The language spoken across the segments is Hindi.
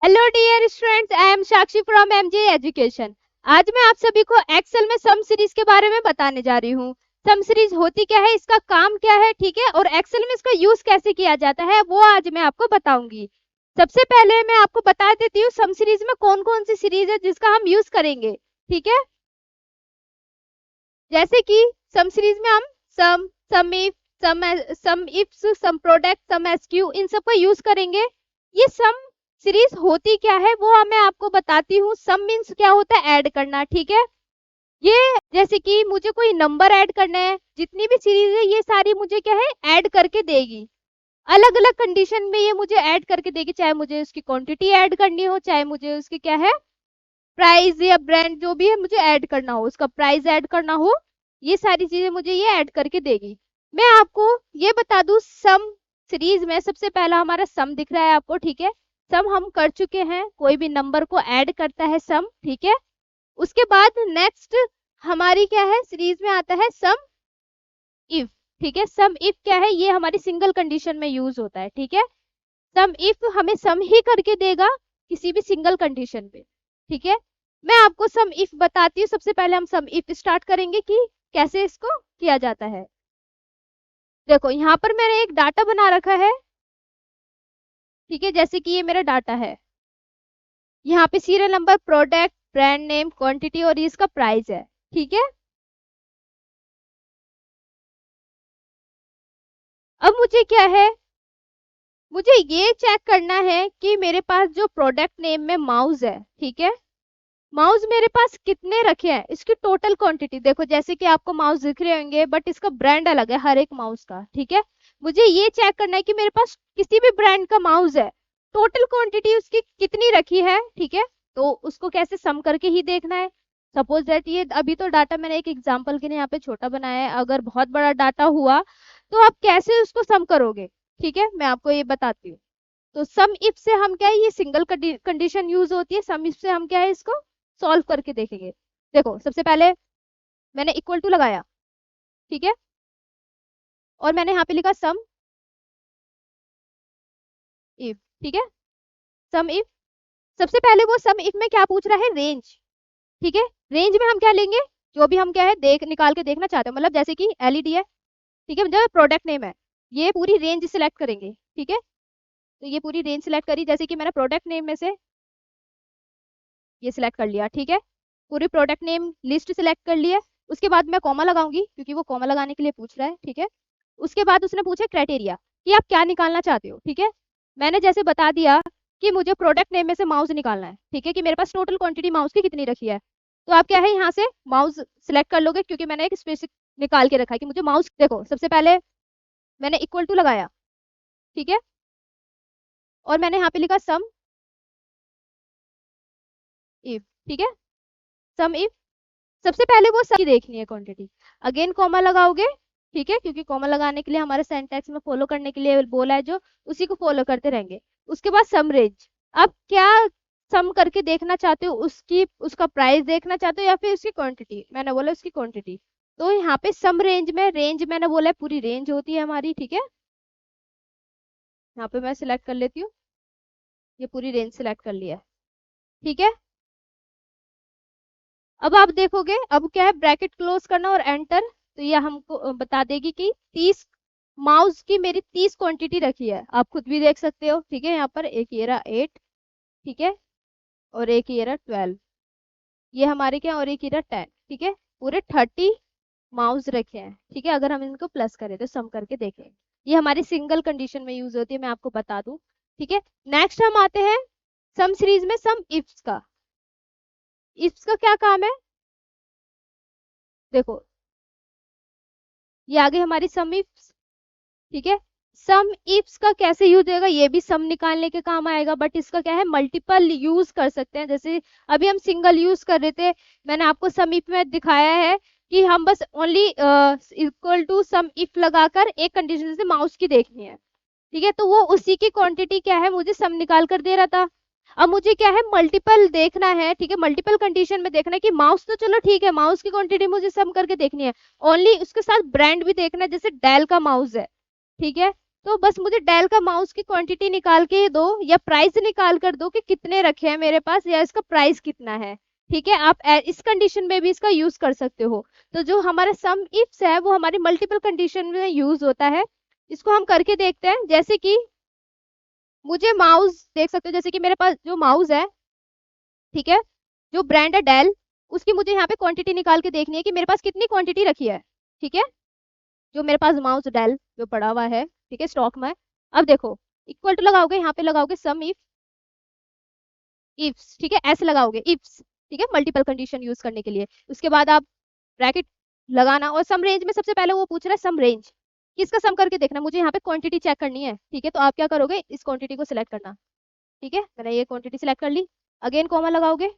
Hello dear students, I am Sakshi from MJ Education. आज मैं आप सभी को एक्सेल में सम सीरीज के बारे में बताने जा रही हूँ। सम सीरीज होती क्या है, इसका काम क्या है, ठीक है, और एक्सेल में इसका यूज कैसे किया जाता है वो आज मैं आपको बताऊंगी। सबसे पहले मैं आपको बता देती हूँ सम सीरीज में कौन कौन सी सीरीज है जिसका हम यूज करेंगे। ठीक है, जैसे कि सम सीरीज में हम sum, sum if, sum ifs, sum product, sum SQ, इन सब का यूज करेंगे। ये सम सीरीज होती क्या है वो मैं आपको बताती हूँ। सम मीन्स क्या होता है, ऐड करना। ठीक है, ये जैसे कि मुझे कोई नंबर ऐड करना है, जितनी भी सीरीज है ये सारी मुझे क्या है, ऐड करके देगी। अलग अलग कंडीशन में ये मुझे ऐड करके देगी, चाहे मुझे उसकी क्वांटिटी ऐड करनी हो, चाहे मुझे उसकी क्या है, प्राइस या ब्रांड जो भी है मुझे ऐड करना हो, उसका प्राइस ऐड करना हो, ये सारी चीजें मुझे ये ऐड करके देगी। मैं आपको ये बता दूं, सम सीरीज में सबसे पहला हमारा सम दिख रहा है आपको। ठीक है, सम हम कर चुके हैं, कोई भी नंबर को ऐड करता है सम। ठीक है, उसके बाद नेक्स्ट हमारी क्या है, सीरीज में आता है सम इफ। ठीक है, सम इफ क्या है, ये हमारी सिंगल कंडीशन में यूज होता है। ठीक है, सम इफ हमें सम ही करके देगा किसी भी सिंगल कंडीशन पे। ठीक है, मैं आपको सम इफ बताती हूँ। सबसे पहले हम सम इफ स्टार्ट करेंगे कि कैसे इसको किया जाता है। देखो यहाँ पर मैंने एक डाटा बना रखा है। ठीक है, जैसे कि ये मेरा डाटा है, यहाँ पे serial number, product, brand name, quantity और इसका प्राइस है। ठीक है, अब मुझे क्या है, मुझे ये चेक करना है कि मेरे पास जो प्रोडक्ट नेम में माउस है, ठीक है, माउस मेरे पास कितने रखे हैं, इसकी टोटल क्वांटिटी। देखो जैसे कि आपको माउस दिख रहे होंगे बट इसका ब्रांड अलग है हर एक माउस का। ठीक है, मुझे ये चेक करना है कि मेरे पास किसी भी ब्रांड का माउस है, टोटल क्वांटिटी उसकी कितनी रखी है। ठीक है, तो उसको कैसे सम करके ही देखना है। सपोज दैट ये अभी तो डाटा मैंने एक एग्जांपल के लिए यहाँ पे छोटा बनाया है, अगर बहुत बड़ा डाटा हुआ तो आप कैसे उसको सम करोगे, ठीक है, मैं आपको ये बताती हूँ। तो सम इफ से हम क्या है, ये सिंगल कंडीशन यूज होती है। सम इफ से हम क्या है, इसको सॉल्व करके देखेंगे। देखो सबसे पहले मैंने इक्वल टू लगाया, ठीक है, और मैंने यहाँ पे लिखा सम इफ। ठीक है, सम इफ, सबसे पहले वो सम इफ में क्या पूछ रहा है, रेंज। ठीक है, रेंज में हम क्या लेंगे, जो भी हम क्या है देख निकाल के देखना चाहते हैं, मतलब जैसे कि एलईडी है, ठीक है, जो प्रोडक्ट नेम है, ये पूरी रेंज सिलेक्ट करेंगे। ठीक है, तो ये पूरी रेंज सिलेक्ट करी, जैसे कि मैंने प्रोडक्ट नेम में से ये सिलेक्ट कर लिया। ठीक है, पूरी प्रोडक्ट नेम लिस्ट सिलेक्ट कर लिया। उसके बाद मैं कॉमा लगाऊंगी क्योंकि वो कॉमा लगाने के लिए पूछ रहा है। ठीक है, उसके बाद उसने पूछा क्राइटेरिया कि आप क्या निकालना चाहते हो। ठीक है, मैंने जैसे बता दिया कि मुझे प्रोडक्ट नेम में से माउस निकालना है। ठीक है, कि मेरे पास टोटल क्वांटिटी माउस की कितनी रखी है, तो आप क्या है यहाँ से माउस सिलेक्ट कर लोगे, क्योंकि मैंने एक स्पेसिफिक निकाल के रखा है कि मुझे माउस। देखो सबसे पहले मैंने इक्वल टू लगाया, ठीक है, और मैंने यहाँ पे लिखा सम इफ। ठीक है, सम इफ, सबसे पहले वो सम की देखनी है क्वांटिटी, अगेन कॉमा लगाओगे। ठीक है, क्योंकि कॉमा लगाने के लिए हमारे सेंटेक्स में फॉलो करने के लिए बोला है, जो उसी को फॉलो करते रहेंगे। उसके बाद सम रेंज, आप क्या सम करके देखना चाहते हो, उसकी उसका प्राइस देखना चाहते हो या फिर उसकी क्वांटिटी, मैंने बोला उसकी क्वांटिटी। तो यहाँ पे सम रेंज में, रेंज मैंने बोला है पूरी रेंज होती है हमारी। ठीक है, यहाँ पे मैं सिलेक्ट कर लेती हूँ, ये पूरी रेंज सिलेक्ट कर लिया है। ठीक है, अब आप देखोगे, अब क्या है, ब्रैकेट क्लोज करना और एंटर, तो ये हमको बता देगी कि 30 माउस की मेरी 30 क्वांटिटी रखी है। आप खुद भी देख सकते हो। ठीक है, यहाँ पर एक ये रहा 8, ठीक है, और एक ये रहा 12, ये हमारे क्या, और एक ये रहा 10। ठीक है, पूरे 30 माउस रखे हैं। ठीक है, अगर हम इनको प्लस करें तो सम करके देखें, ये हमारी सिंगल कंडीशन में यूज होती है, मैं आपको बता दूं। ठीक है, नेक्स्ट हम आते हैं सम सीरीज में सम इफ्स का। इफ्स का क्या काम है, देखो ये आगे हमारी सम इफ्स। ठीक है, सम इफ्स का कैसे यूज होगा, ये भी सम निकालने के काम आएगा, बट इसका क्या है, मल्टीपल यूज कर सकते हैं। जैसे अभी हम सिंगल यूज कर रहे थे, मैंने आपको सम इफ में दिखाया है कि हम बस only equal to sum if लगाकर एक कंडीशन से माउस की देखनी है। ठीक है, तो वो उसी की क्वांटिटी क्या है, मुझे सम निकाल कर दे रहा था। अब मुझे क्या है, मल्टीपल देखना है। ठीक है, मल्टीपल कंडीशन में देखना है कि माउस तो चलो ठीक है, माउस की क्वांटिटी मुझे सम करके देखनी है, ओनली उसके साथ ब्रांड भी देखना है, जैसे डेल का माउस है। ठीक है, तो बस मुझे डेल का माउस की क्वांटिटी निकाल के दो या प्राइस निकाल कर दो कि कितने रखे हैं मेरे पास या इसका प्राइस कितना है। ठीक है, आप इस कंडीशन में भी इसका यूज कर सकते हो। तो जो हमारा सम इफ्स है वो हमारी मल्टीपल कंडीशन में यूज होता है। इसको हम करके देखते हैं। जैसे कि मुझे माउस देख सकते हो, जैसे कि मेरे पास जो माउस है, ठीक है, जो ब्रांड है डेल, उसकी मुझे यहाँ पे क्वांटिटी निकाल के देखनी है कि मेरे पास कितनी क्वांटिटी रखी है। ठीक है, जो मेरे पास माउस डेल जो पड़ा हुआ है, ठीक है, स्टॉक में। अब देखो, इक्वल टू लगाओगे, यहाँ पे लगाओगे सम इफ इफ्स, ठीक है, ऐसे लगाओगे इफ्स, ठीक है, मल्टीपल कंडीशन यूज करने के लिए। उसके बाद आप ब्रैकेट लगाना, और सम रेंज में सबसे पहले वो पूछ रहा है सम रेंज, किसका सम करके देखना, मुझे यहाँ पे क्वांटिटी चेक करनी है। ठीक है, तो आप क्या करोगे, इस क्वांटिटी को सिलेक्ट करना। ठीक है, मैंने ये क्वांटिटी सिलेक्ट कर ली। अगेन कॉमा लगाओगे,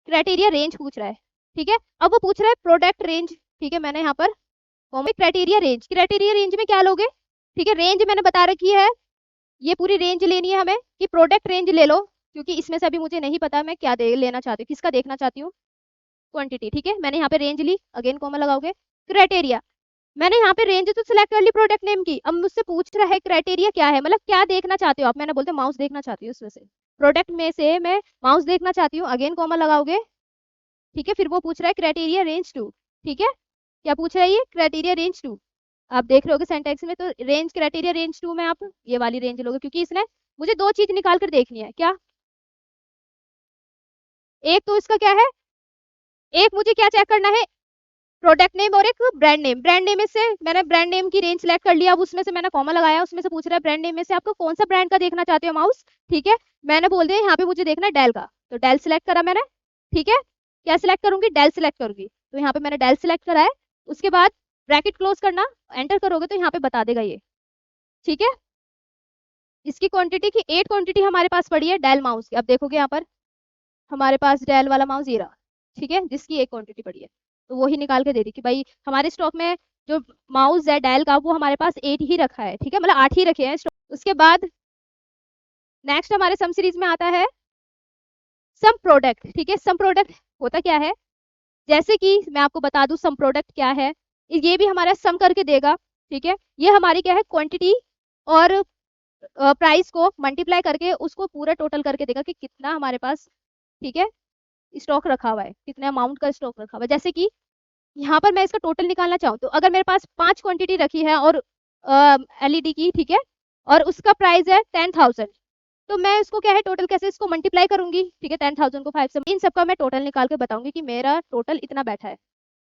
क्राइटेरिया रेंज पूछ रहा है। ठीक है, अब वो पूछ रहा है प्रोडक्ट रेंज। ठीक है, मैंने यहाँ पर comma criteria range, criteria range में क्या लोगे, ठीक है, रेंज मैंने बता रखी है, ये पूरी रेंज लेनी है हमें कि प्रोडक्ट रेंज ले लो, क्योंकि इसमें से अभी मुझे नहीं पता मैं क्या लेना चाहती हूँ, किसका देखना चाहती हूँ, क्वांटिटी। ठीक है, मैंने यहाँ पे रेंज ली, अगेन कॉमा लगाओगे, क्राइटेरिया, मैंने यहाँ पे रेंज तो सिलेक्ट कर ली प्रोडक्ट नेम की। अब मुझसे पूछ रहा है क्राइटेरिया क्या है, मतलब क्या देखना चाहते हो आप। मैंने बोलते माउस देखना चाहती हूँ, उसमें से प्रोडक्ट में से मैं माउस देखना चाहती हूँ, अगेन कॉमा लगाओगे। ठीक है, फिर वो पूछ रहा है क्राइटेरिया रेंज टू। ठीक है, क्या पूछ रहा है ये, क्राइटेरिया रेंज टू। आप देख रहे होगे सेंटेक्स में, तो रेंज क्राइटेरिया रेंज टू में आप ये वाली रेंज लोगे, क्योंकि इसने मुझे दो चीज निकाल कर देखनी है। क्या, एक तो इसका क्या है, एक मुझे क्या चेक करना है, प्रोडक्ट नेम और एक ब्रांड नेम। ब्रांड नेम में से मैंने ब्रांड नेम की रेंज सेलेक्ट कर लिया, अब उसमें से मैंने कॉमा लगाया, उसमें से पूछ रहा है ब्रांड नेम में से आपको कौन सा ब्रांड का देखना चाहते हो माउस। ठीक है, मैंने बोल दिया यहाँ पे मुझे देखना है डेल का, तो डेल सिलेक्ट करा मैंने। ठीक है, क्या सिलेक्ट करूंगी, डेल सिलेक्ट करूंगी, तो यहाँ पे मैंने डेल सिलेक्ट करा है। उसके बाद ब्रैकेट क्लोज करना, एंटर करोगे तो यहाँ पे बता देगा ये। ठीक है, इसकी क्वांटिटी की 8 क्वांटिटी हमारे पास पड़ी है डेल माउस की। अब देखोगे यहाँ पर हमारे पास डेल वाला माउस ये रहा, ठीक है, जिसकी 1 क्वांटिटी पड़ी है, तो वो ही निकाल के दे दी कि भाई हमारे स्टॉक में जो माउस है डेल का वो हमारे पास 8 ही रखा है। ठीक है, मतलब 8 ही रखे हैं स्टॉक। उसके बाद नेक्स्ट हमारे सम सीरीज में आता है सम प्रोडक्ट। ठीक है, सम प्रोडक्ट होता क्या है, जैसे कि मैं आपको बता दूं सम प्रोडक्ट क्या है, ये भी हमारा सम करके देगा। ठीक है, ये हमारी क्या है, क्वांटिटी और प्राइस को मल्टीप्लाई करके उसको पूरा टोटल करके देगा कि कितना हमारे पास, ठीक है, स्टॉक रखा हुआ है, कितने अमाउंट का स्टॉक रखा हुआ है। जैसे कि यहाँ पर मैं इसका टोटल निकालना चाहूँ, तो अगर मेरे पास 5 क्वांटिटी रखी है और एलईडी की, ठीक है, और उसका प्राइस है 10,000, तो मैं इसको क्या है टोटल कैसे इसको मल्टीप्लाई करूंगी। ठीक है, 10,000 को 5 से, इन सबका मैं टोटल निकाल के बताऊंगी कि मेरा टोटल इतना बैठा है।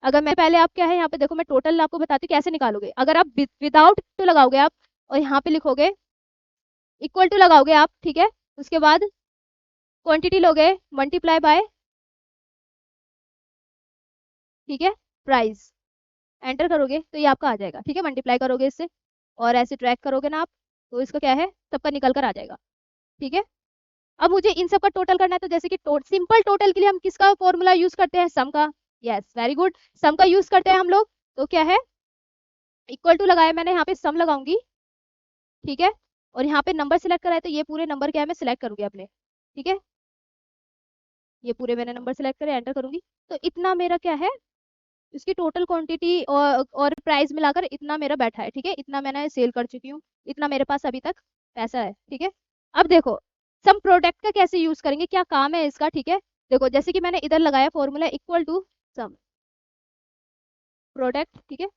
अगर मैं पहले, आप क्या है यहाँ पे देखो, मैं टोटल आपको बताती हूँ कैसे निकालोगे। अगर आप विदाउट तो लगाओगे आप, और यहाँ पे लिखोगे इक्वल टू लगाओगे आप। ठीक है, उसके बाद क्वांटिटी लोगे मल्टीप्लाई बाय, ठीक है, प्राइस, एंटर करोगे तो ये आपका आ जाएगा। ठीक है, मल्टीप्लाई करोगे इससे और ऐसे ट्रैक करोगे ना आप, तो इसका क्या है, सबका निकल कर आ जाएगा। ठीक है, अब मुझे इन सब का टोटल करना है, तो जैसे कि सिंपल टोटल के लिए हम किसका फॉर्मूला यूज करते हैं, सम का। यस, वेरी गुड, सम का यूज करते हैं हम लोग। तो क्या है, इक्वल टू लगाया मैंने, यहाँ पे सम लगाऊंगी। ठीक है, और यहाँ पे नंबर सिलेक्ट करा है, तो ये पूरे नंबर क्या है मैं सिलेक्ट करूंगी अपने। ठीक है, ये पूरे मैंने नंबर सिलेक्ट करे, एंटर करूंगी, तो इतना मेरा क्या है, इसकी टोटल क्वांटिटी और प्राइस मिलाकर इतना मेरा बैठा है। ठीक है, इतना मैंने सेल कर चुकी हूँ, इतना मेरे पास अभी तक पैसा है। ठीक है, अब देखो सम प्रोडक्ट का कैसे यूज करेंगे, क्या काम है इसका। ठीक है, देखो जैसे कि मैंने इधर लगाया formula equal to sum product. ठीक है,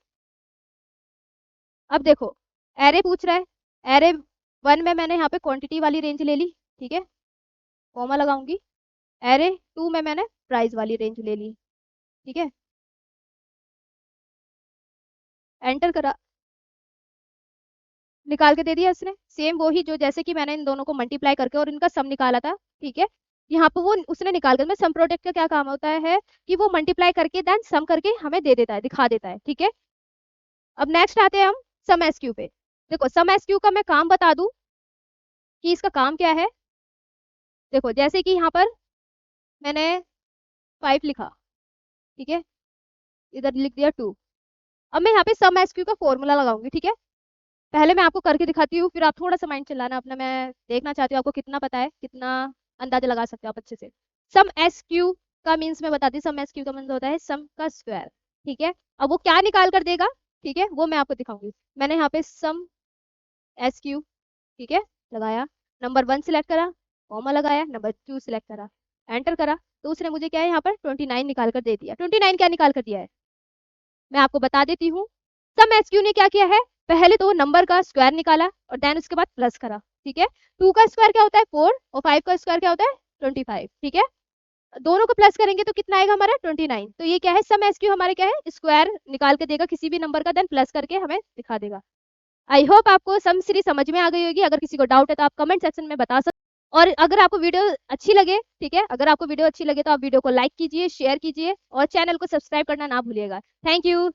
अब देखो एरे पूछ रहा है, एरे 1 में मैंने यहाँ पे क्वांटिटी वाली रेंज ले ली। ठीक है, कॉमा लगाऊंगी, एरे 2 में मैंने प्राइस वाली रेंज ले ली। ठीक है, एंटर करा, निकाल के दे दिया इसने, सेम वही जो जैसे कि मैंने इन दोनों को मल्टीप्लाई करके और इनका सम निकाला था। ठीक है, यहाँ पे वो उसने निकाल कर, मैं सम प्रोडक्ट का क्या काम होता है कि वो मल्टीप्लाई करके देन सम करके हमें दे देता है, दिखा देता है। ठीक है, अब नेक्स्ट आते हैं हम सम एसक्यू पे। देखो सम एसक्यू का मैं काम बता दूं कि इसका काम क्या है। देखो जैसे कि यहाँ पर मैंने 5 लिखा, ठीक है, इधर लिख दिया 2, अब मैं यहाँ पे सम एसक्यू का फॉर्मूला लगाऊंगी। ठीक है, पहले मैं आपको करके दिखाती हूँ, फिर आप थोड़ा सा माइंड चलाना अपना, मैं देखना चाहती हूँ आपको कितना पता है, कितना अंदाजा लगा सकते हो आप अच्छे से। सम एस क्यू का मीन्स मैं बताती हूँ, सम एस क्यू का मीन्स होता है सम का स्क्वायर। ठीक है, अब वो क्या निकाल कर देगा, ठीक है, वो मैं आपको दिखाऊंगी। मैंने यहाँ पे सम SQ, ठीक है, लगाया, नंबर 1 सिलेक्ट करा, कॉमा लगाया, नंबर 2 सिलेक्ट करा, एंटर करा, तो उसने मुझे क्या है यहाँ पर 29 निकाल कर दे दिया। 29 क्या निकाल कर दिया है, मैं आपको बता देती हूँ। सम एसक्यू ने क्या किया है, पहले तो नंबर का स्क्वायर निकाला और देन उसके बाद प्लस करा, ठीक है। 2 का स्क्वायर क्या होता है 4 और 5 का स्क्वायर क्या होता है 25, ठीक है। दोनों को प्लस करेंगे तो कितना आएगा हमारा 29। तो ये क्या है, सम एसक्यू हमारे क्या है, स्क्वायर निकाल के देगा किसी भी नंबर का, देन प्लस करके हमें दिखा देगा। आई होप आपको सम सीरीज समझ में आ गई होगी। अगर किसी को डाउट है तो आप कमेंट सेक्शन में बता सकते। और अगर आपको वीडियो अच्छी लगे, ठीक है, अगर आपको वीडियो अच्छी लगे तो आप वीडियो को लाइक कीजिए, शेयर कीजिए और चैनल को सब्सक्राइब करना ना भूलिएगा। Thank you.